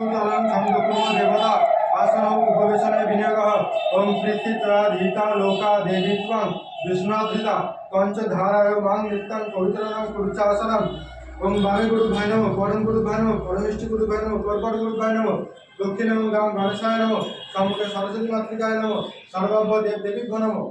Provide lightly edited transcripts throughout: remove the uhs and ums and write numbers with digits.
तलं संयुक्तो देवता आसनौ उपवेशने विनियोगः ॐ पृथ्वीत्राधिता लोका देवी त्वं विष्णुधृता पञ्चधाराय मां नित्यं पवित्रं कुरुचासनम् ॐ वामे गुरुभ्याय नमः परम गुरुभ्याय नमः परमेष्टि गुरुभ्याय नमः परपर गुरुभ्याय नमः दक्षिणे गणेशाय नमः सम्मुखे सरस्वती मातृकाय नमः सर्वभ्य देव देवीभ्यो नमः।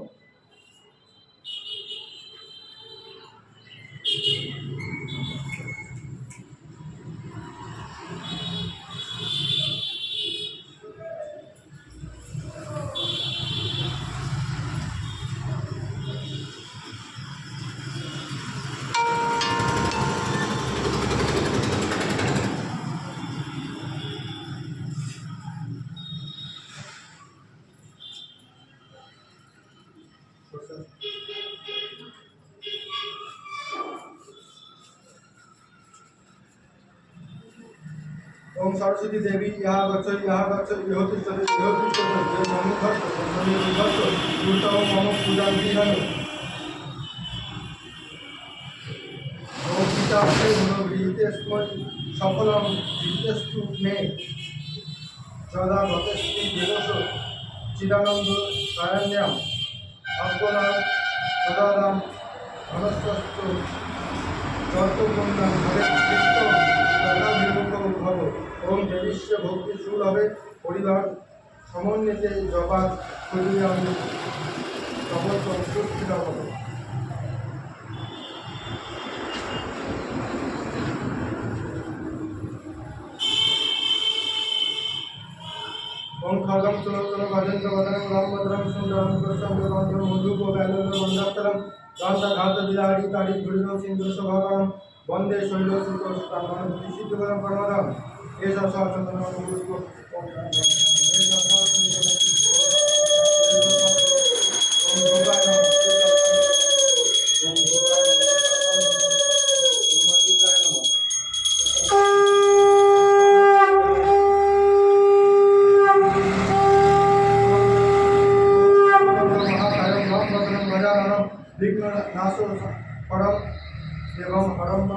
ओम सरस्वती देवी यहाँ गच्छ इहोतिष्ठति इहोतिष्ठति सम्मुखस्थ सम्मुखस्थ पूर्तौ मम पूजाविधिः ओम पितास्ते मनोगृहीतेस्मै सफलं गृहीतेस्तु मे सदा भक्तस्ति देवसो चिदानन्द सारण्याम् अल्पनां सदारां मनस्वस्तु चर्तुर्गुण्डं हरे कृष्ण सदा विमुखं भव। ओम देवीश्च भक्ति सुलभे परिवार समन्विते जपात करियामि तव संस्कृतिरव। ओम खड्गं सुलोचनं गजेन्द्रवदनं रामभद्रं सुन्दरं कृष्णं मधुपवैलवन्दनं दान्तघातविलाडिताडि धुलिनं सिन्धुशोभाकरं वन्दे शैलसुतोषितां सिद्धिवरं परमदम् एषा चन्दनं गुरुः विघ्ननाशो परम एवं हरम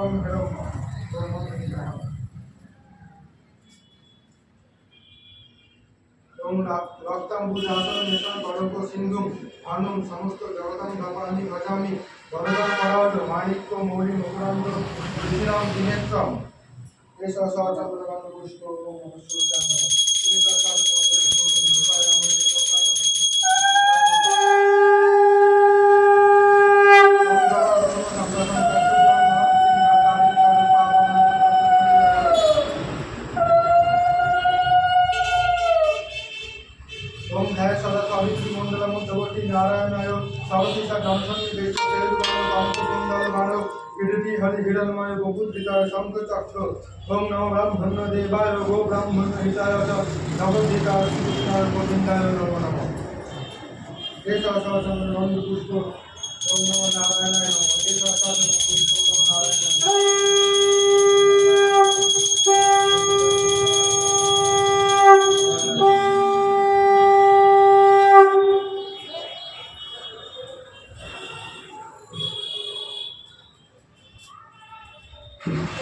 ओम रक्तांबुजासन निशान बड़को सिंधुम भानुम समस्त जगतं भवानी भजामि वरदं पराज माणिक्य मौलि मुकुरांद कृष्णाम दिनेत्रम एषा चंद्रकांत पुष्प ओम नमः सूर्याय ओम ध्याय सदा सावित्री मंडल मध्यवर्ती नारायणाय सावतीसा दर्शन देश तेरुगण कांतकुंडल मानव कीर्ति हरि हिरणमय गोपुत्रिकाय शंख चक्र ओम नमो ब्रह्मण्य देवाय गो ब्राह्मण हिताय नवद्विताय कृष्णाय गोविंदाय नमो नमः। एषा चंद्र नंद पुष्प ओम नमो नारायणाय नमः। एषा चंद्र पुष्प ओम नमो नारायणाय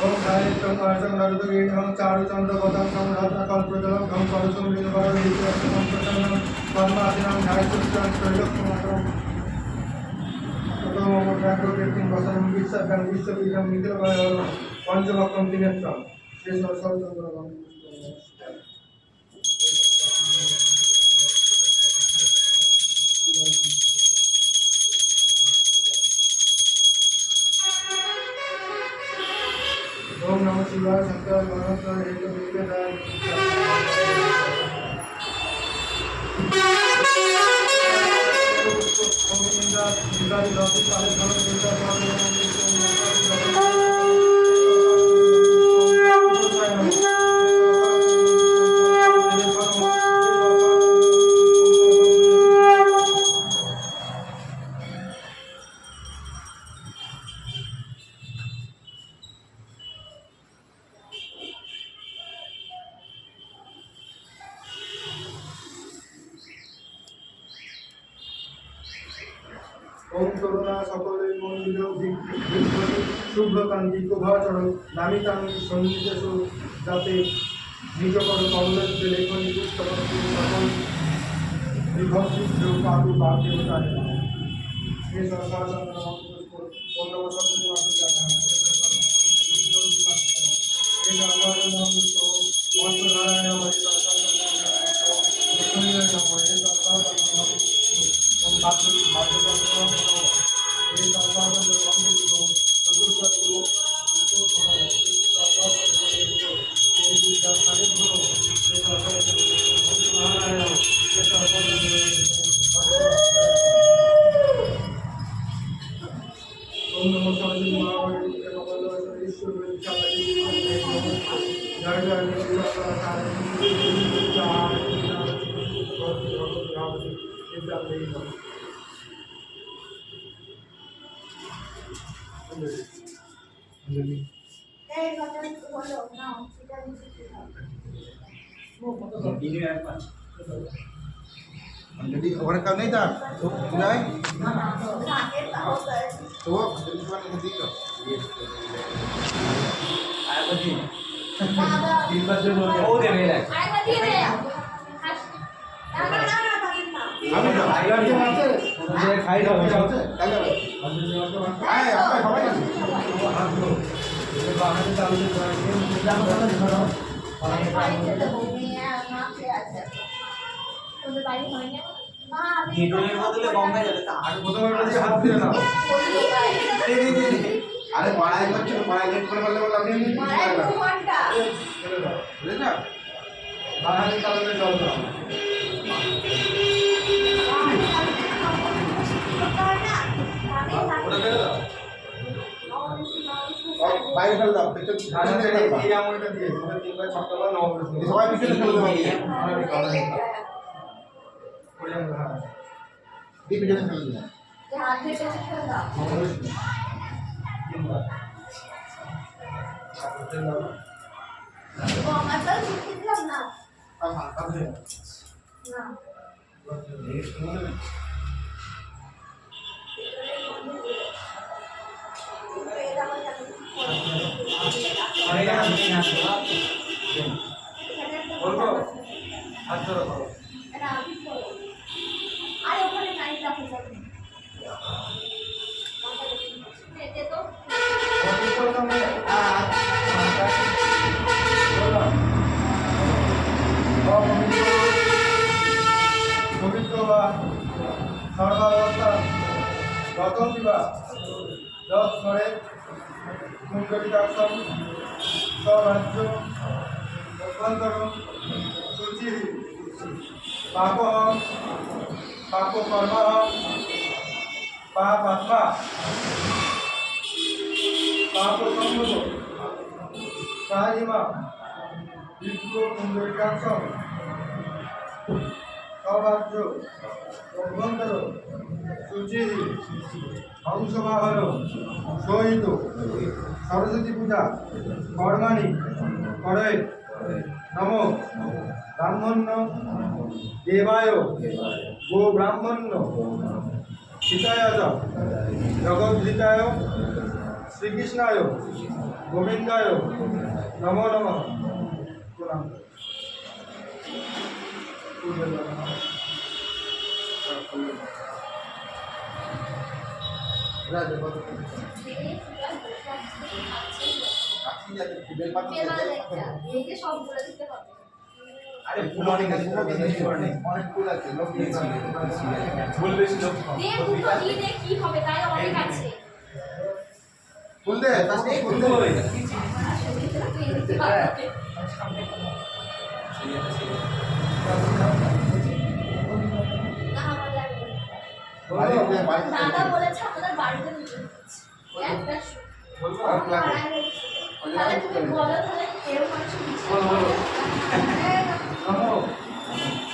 ओम धारित्रं अर्चं नरदवीर्यं चारुचन्द्रवदं संरत्नकल्पद्रुमं घं कलशं नीलवरं नीतिरत्नं प्रसन्नं पद्मासनं ध्यायेत्तं त्रैलोक्यमात्रं ततो मम प्राज्ञोपेत्तिं वसनं विश्वभ्यं विश्वबीजं निखिलमयं पञ्चवक्त्रं त्रिनेत्रं श्री सरस्वतीचन्द्रवं ओम नमः शिवाय शंकर भगवान हेतु विद्यादाय ओम इंद्र इंद्र लोक काले धन ओम करुणा सकले मंदिर शुभ्रकांति शोभाचरण नामितांग सन्निधेषु जाते নিজ করো কমলের যে লেখনী পুস্তক সকল বিভক্তি যোগ পাবি বাক্যে উঠায় এই সংসার ওখানে কাউ নেই তার নাই তো খাই আরে পাড়ায় করছে পাড়ায় লেট করে বললে বললাম বুঝলে না বাঙালি কালকে জল দাও ওটা ফেলে দাও বাইরে ফেলে দাও পেছন এই আমলটা দিয়ে তোমরা 3 বার 6 বার নাও সবাই পিছনে ফেলে দেবো দিয়ে পিছনে ফেলে দিলাম সর্বাবস্থা গত বিবাহ যত করে কুণ্ডলিকাক্ষম স্বরাজ্য অভ্যন্তর সূচি পাপ পাপকর্ম পাপাত্মা পাপসম্মত সাহিমা বিপ্র কুণ্ডলিকাক্ষম স্বরাজ্য অভ্যন্তর সূচি হংসবাহন সহিত সরস্বতী পূজা কর্মাণি করে নম ব্রাহ্মণ্য দেবায় গো ব্রাহ্মণ্য সীতায় জগদ্ধিতায় শ্রীকৃষ্ণায় গোবিন্দায় নমো নমঃ প্রণাম আরে ফুল অনেক আছে অনেক ফুল আছে লোক ফুল বেশি লোক কি হবে তাই অনেক আছে ফুল দে তার নেই ফুল দে দাদা বলেছে আপনাদের বাড়িতে একটা তাহলে তুমি বলো তাহলে কেউ মানুষ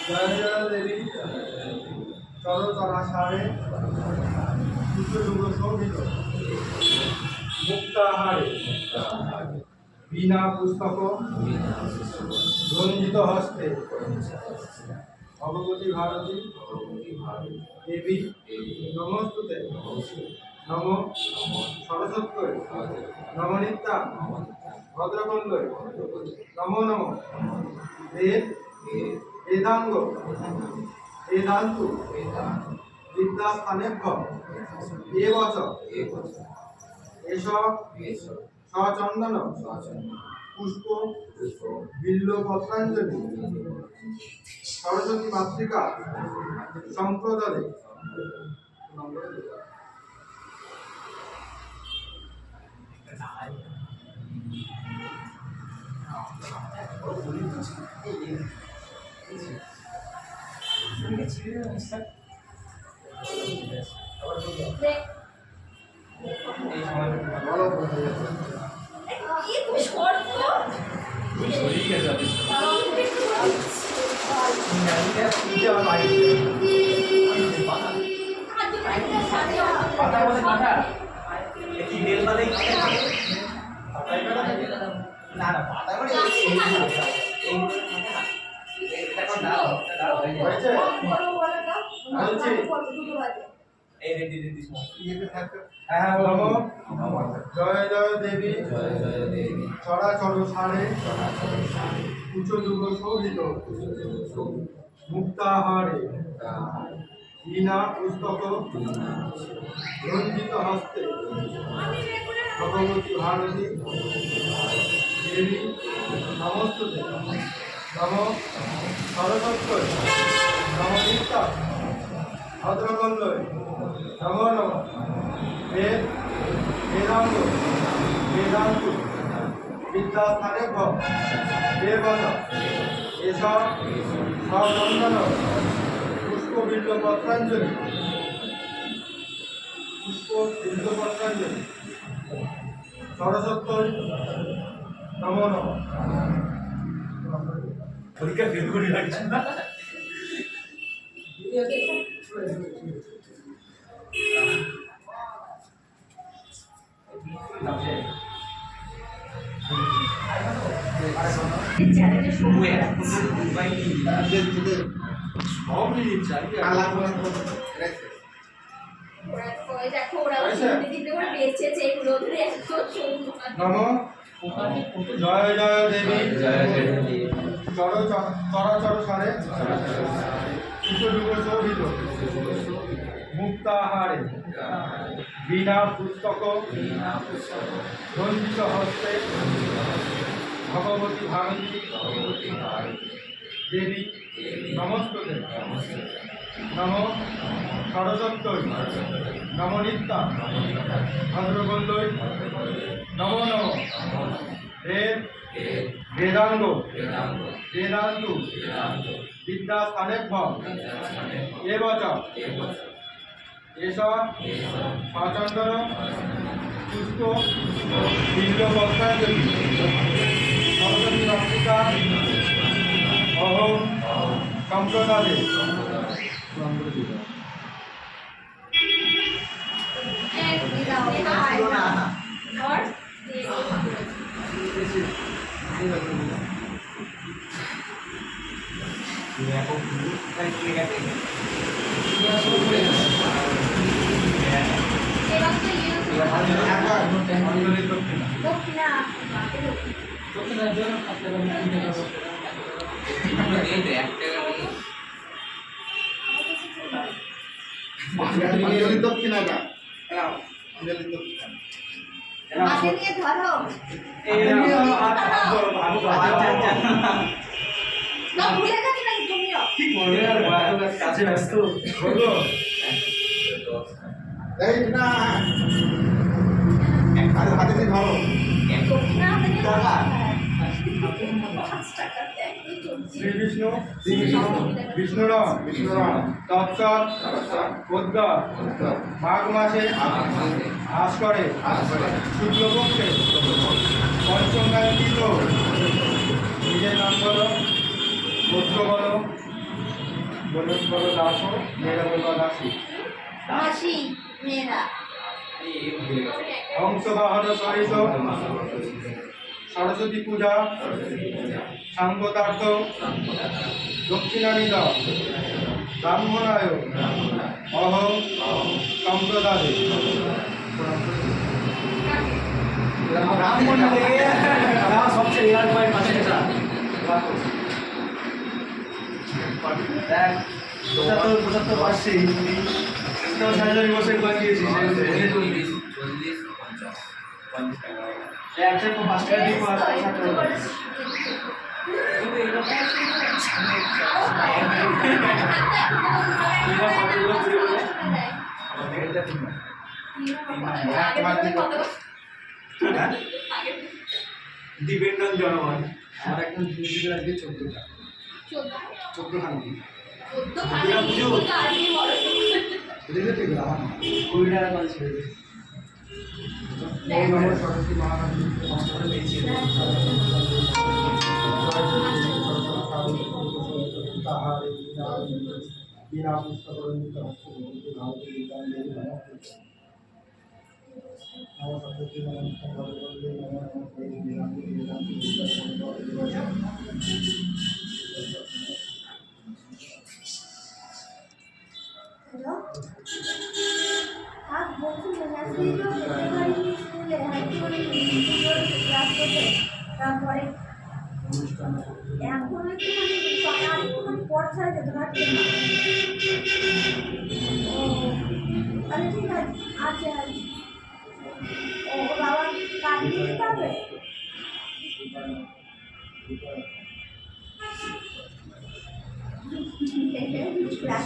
জয় জয় দেবী চরচরা সারে দুটো শোভিত মুক্তাহারে বিনা পুস্তক রঞ্জিত হস্তে ভগবতী ভারতী দেবী নমস্তুতে নম সরস্বত্যই নমনিত্যা ভদ্রকল্যই নমো নম বেদ বেদাঙ্গ বেদান্তু বিদ্যাস্থানেভ্য এবচ এষ সচন্দন পুষ্প বিল্ল পত্রাঞ্জলি সরস্বতী মাতৃকা সম্প্রদায়ে দেখ বলো এই তুমি শর্ট তো পাতা বলে পাতা কি বেল মানে না না পাতা মানে এই এটা কোন দাও দাও হয়ে যায় হয়েছে বলছি এই রেডি রেডি ইয়েতে থাকবে হ্যাঁ বলো জয় জয় দেবী চরাচর সারে উঁচু যুগ শোভিত মুক্তাহারে বীণা পুস্তক রঞ্জিত হস্তে ভগবতী ভারতী দেবী নমস্তুতে নম সরস্বত্যই নমনিত্যা ভদ্রকল্যই নমো নম বেদ বেদাঙ্গ বেদান্তু বিদ্যাস্থানেভ্য দেবচ এষ সচন্দন পুষ্প বিল্ল পত্রাঞ্জলি পুষ্প বিল্ল পত্রাঞ্জলি সরস্বত্যই নমো নম পরীক্ষা ফেল করে রাখছি না চ্যানেলে শুরু হয়ে সব নিচ্ছে ওরা দেখো ওরা দিতে করে বেঁচেছে এগুলো ধরে এত সুন্দর নম জয় জয় দেবী চরাচর সারে যুগ শোভিত মুক্তাহারে বীণা পুস্তক রঞ্জিত হস্তে ভগবতী ভারতী দেবী নমস্তুতে নম সরস্বত্যই নমনিত্যা ভদ্রকল্যই নমো নম বেদ বেদাঙ্গ বেদান্তু বিদ্যাস্থানেভ্য এবচ এষ সচন্দন পুষ্প বিল্ল পত্রাঞ্জলি সরস্বতী মাতৃকা অহং সম্প্রদায়ে और দক্ষিণা দক্ষিণাটা মাকে নিয়ে ধরো না ভুলে গেছি নাকি তুমিও কি করবে আর কাছে ব্যস্ত বলো এই না আর হাতে দিয়ে ধরো দক্ষিণা হাতে নিয়ে ধরো টাকা। 5 টাকা দেয় এই চলছে শ্রী বিষ্ণু বিষ্ণুরাম তৎসৎ পদ্মা মাঘ মাসে আশ করে শুক্লপক্ষে পঞ্চমগায় কৃত নিজের নাম বলো গোত্র বলো বলো দাস মেয়েরা বলবা দাসী মাসি মেয়েরা হংসবাহন সহিত সরস্বতী পূজা সাঙ্গতার্থ দক্ষিণানিদ ব্রাহ্মণায় অহং সম্প্রদায়ে ব্রাহ্মণ সবচেয়ে রেয়ার পয়েন্ট আছে এটা দেখ 75% হিন্দি তো সাজারি বছর বাকিয়েছি একটা তো 5 টাকা দিয়ে পাওয়া যায় ডিপেন্ড অন জনগণ আমার একদম হিন্দি লাগবে 14টা 14খানি বুঝলি তো আমার 20 টাকা করে ছেড়ে দে ওম নমো সরস্বতী মহারানী নমস্কার পেয়েছি তাহারে বিনা পুস্তকরণ ভারতে বিজ্ঞান দেবী নমো সরস্বতী নমস্কার ভগবতী নমো নমো বিনা হ্যালো আজ বলছি মেসেজ দিলো বেকারি স্কুলে হাইটি করে ক্লাস করতে তারপরে এখন একটু মানে একটু পর ছাড়া যেতে পারছে না আরে ঠিক আছে আছে আছে ও বাবা কাটি দিতে পারবে ক্লাস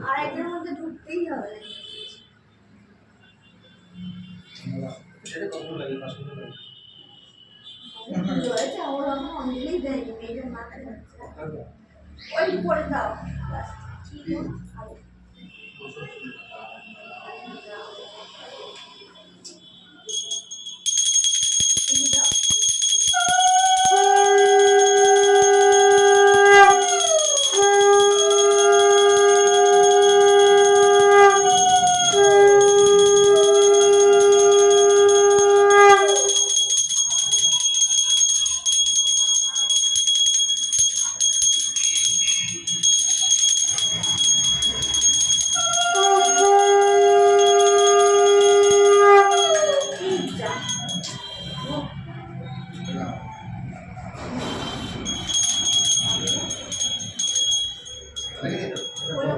আর একদিনের মধ্যে ঢুকতেই হবে এটা কত লাগে 500 টাকা রয়েছে ওর আমার অনেকেই দেয়নি মেয়েদের মাথায় যাচ্ছে ওই পরে দাও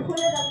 খুলে দাও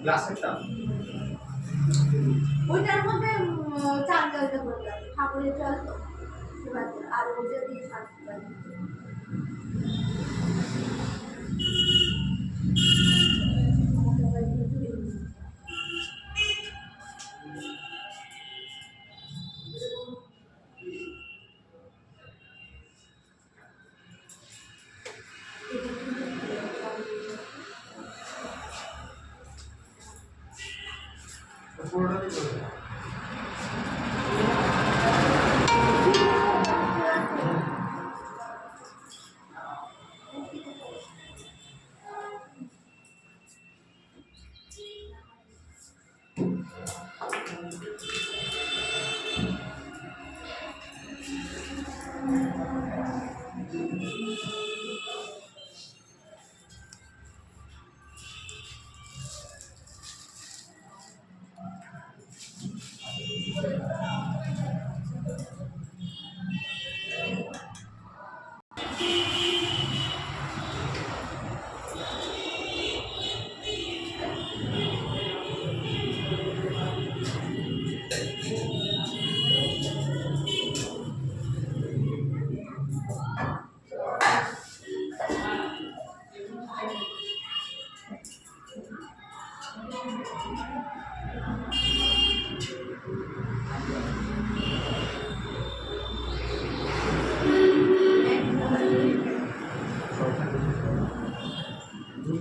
গ্লাসেরটা ওইটার মধ্যে চাল জলটা করলাম ঠাকুরের জল তো আর ওটা দিয়ে পুরোটাই করবে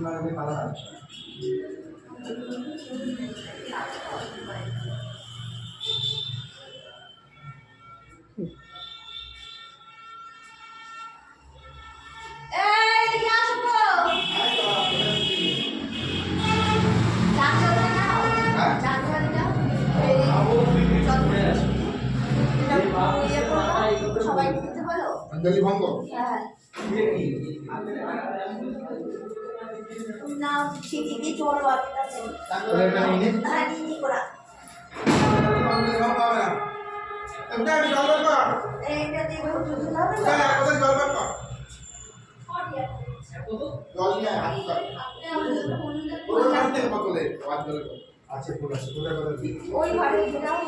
মারবে পালা এই এদিকে আসো গো। ডাক্তার নাও। ডাক্তার নাও। এই ইয়ে করো, সবাই খেতে বলো। অঞ্জলি ভঙ্গ হ্যাঁ না ঠিকই কি চলো একটা হ্যাঁ নিয়ে করা অঞ্জলি ভঙ্গ হবে না এটা আমি জল বের কর এইটা দিয়ে দুধ হবে যা না কোথায় জল বের কর জল নিয়ে হাত কর ওই কাছ থেকে বোতলে আওয়াজ জল আছে ফুল আছে কোথায় কোথায় ওই ঘরে দাও